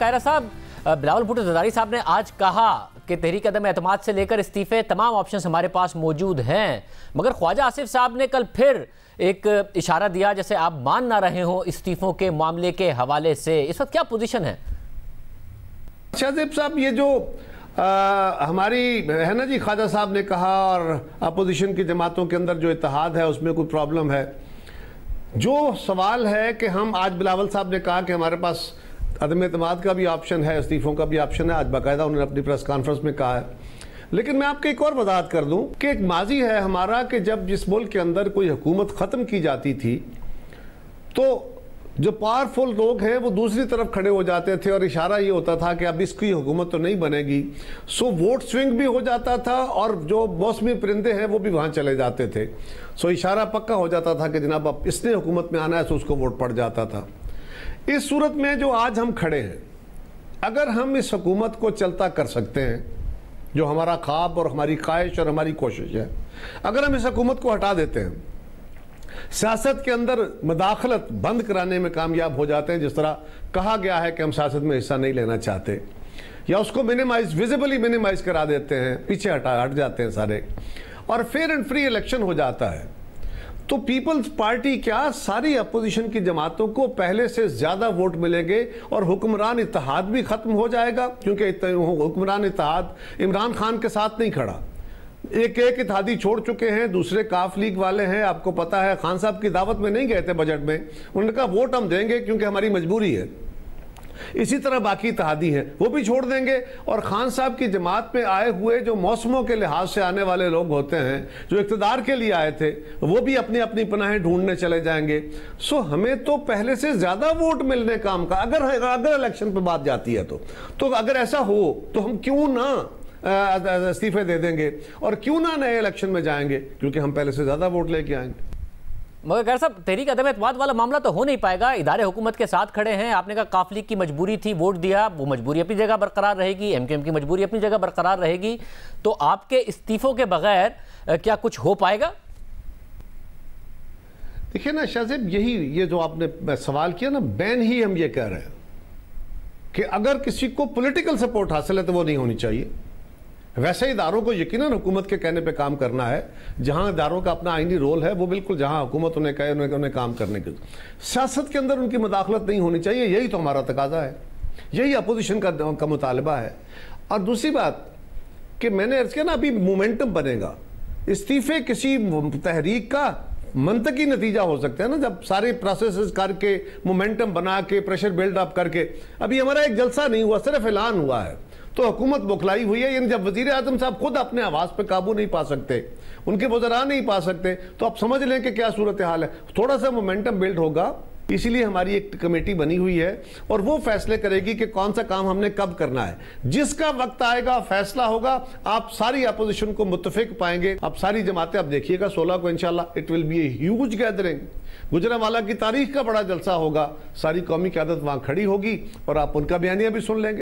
कायरा साहब, बिलावल भुट्टो ज़रदारी साहब ने आज कहा कि तहरीक अदम एतमाद से लेकर इस्तीफे तमाम ऑप्शंस हमारे पास मौजूद हैं, मगर ख्वाजा आसिफ साहब ने कल फिर एक इशारा दिया जैसे आप मान ना रहे हो इस्तीफों के मामले के हवाले से। इस वक्त क्या पोजीशन है? शाहजेब साहब, ये जो हमारी है ना जी, ख्वाजा साहब ने कहा और अपोजिशन की जमातों के अंदर जो इत्तेहाद है उसमें कोई प्रॉब्लम है। जो सवाल है कि हम आज बिलावल साहब ने कहा कि हमारे पास अदम एतमाद का भी ऑप्शन है, इस्तीफों का भी ऑप्शन है, आज बाकायदा उन्होंने अपनी प्रेस कॉन्फ्रेंस में कहा है। लेकिन मैं आपको एक और वजाहत कर दूं कि एक माजी है हमारा कि जब जिस मुल्क के अंदर कोई हुकूमत ख़त्म की जाती थी तो जो पावरफुल लोग हैं वो दूसरी तरफ खड़े हो जाते थे और इशारा ये होता था कि अब इसकी हुकूमत तो नहीं बनेगी, सो वोट स्विंग भी हो जाता था और जो मौसमी परिंदे हैं वो भी वहाँ चले जाते थे। सो इशारा पक्का हो जाता था कि जनाब अब इसने हुकूमत में आना है, तो उसको वोट पड़ जाता था। इस सूरत में जो आज हम खड़े हैं, अगर हम इस हुकूमत को चलता कर सकते हैं, जो हमारा ख्वाब और हमारी ख्वाहिश और हमारी कोशिश है, अगर हम इस हुकूमत को हटा देते हैं, सियासत के अंदर मदाखलत बंद कराने में कामयाब हो जाते हैं, जिस तरह कहा गया है कि हम सियासत में हिस्सा नहीं लेना चाहते, या उसको मिनिमाइज, विजिबली मिनिमाइज करा देते हैं, पीछे हट जाते हैं सारे, और फेयर एंड फ्री इलेक्शन हो जाता है, तो पीपल्स पार्टी क्या सारी अपोजिशन की जमातों को पहले से ज्यादा वोट मिलेंगे और हुक्मरान इत्तेहाद भी खत्म हो जाएगा। क्योंकि हुक्मरान इत्तेहाद इमरान खान के साथ नहीं खड़ा, एक इत्तेहादी छोड़ चुके हैं, दूसरे काफ लीग वाले हैं। आपको पता है खान साहब की दावत में नहीं गए थे बजट में, उन्होंने कहा वोट हम देंगे क्योंकि हमारी मजबूरी है। इसी तरह बाकी इत्तेहादी हैं वो भी छोड़ देंगे, और खान साहब की जमात में आए हुए जो मौसमों के लिहाज से आने वाले लोग होते हैं, जो इक़्तिदार के लिए आए थे, वो भी अपनी अपनी पनाहें ढूंढने चले जाएंगे। सो हमें तो पहले से ज्यादा वोट मिलने काम का, अगर इलेक्शन पे बात जाती है तो अगर ऐसा हो तो हम क्यों ना इस्तीफे दे देंगे और क्यों ना नए इलेक्शन में जाएंगे, क्योंकि हम पहले से ज्यादा वोट लेके आएंगे। मगर कायरा साहब, तहरीक अदम एतमाद वाला मामला तो हो नहीं पाएगा, इदारे हुकूमत के साथ खड़े हैं। आपने कहा काफ लीग की मजबूरी थी, वोट दिया, वो मजबूरी अपनी जगह बरकरार रहेगी, एमकेएम की मजबूरी अपनी जगह बरकरार रहेगी, तो आपके इस्तीफों के बगैर क्या कुछ हो पाएगा? देखिए ना शाहजेब, यही ये जो आपने सवाल किया ना, बैन ही हम ये कह रहे हैं कि अगर किसी को पॉलिटिकल सपोर्ट हासिल है तो वो नहीं होनी चाहिए। वैसे इदारों को यकीनन हुकूमत के कहने पे काम करना है, जहां इदारों का अपना आईनी रोल है वो बिल्कुल जहां हुकूमत उन्हें कहे उन्हें काम करने की। सियासत के अंदर उनकी मुदाखलत नहीं होनी चाहिए, यही तो हमारा तकाजा है, यही अपोजिशन का मुतालबा है। और दूसरी बात कि मैंने अर्ज किया ना, अभी मोमेंटम बनेगा, इस्तीफे किसी तहरीक का मंतकी नतीजा हो सकता है ना, जब सारे प्रोसेस करके मोमेंटम बना के प्रेशर बिल्ड अप करके। अभी हमारा एक जलसा नहीं हुआ, सिर्फ ऐलान हुआ है, तो हुकूमत बुखलाई हुई है। यानी जब वजीर आजम साहब खुद अपने आवाज पे काबू नहीं पा सकते, उनके वज़रा नहीं पा सकते, तो आप समझ लें कि क्या सूरत हाल है। थोड़ा सा मोमेंटम बिल्ड होगा, इसीलिए हमारी एक कमेटी बनी हुई है और वो फैसले करेगी कि कौन सा काम हमने कब करना है। जिसका वक्त आएगा फैसला होगा, आप सारी अपोजिशन को मुत्तफिक पाएंगे। आप सारी जमातें, आप देखिएगा 16 को इंशाल्लाह it will be a huge gathering, Gujranwala की तारीख का बड़ा जलसा होगा, सारी कौमी क़यादत वहां खड़ी होगी और आप उनका बयानिया भी सुन लेंगे।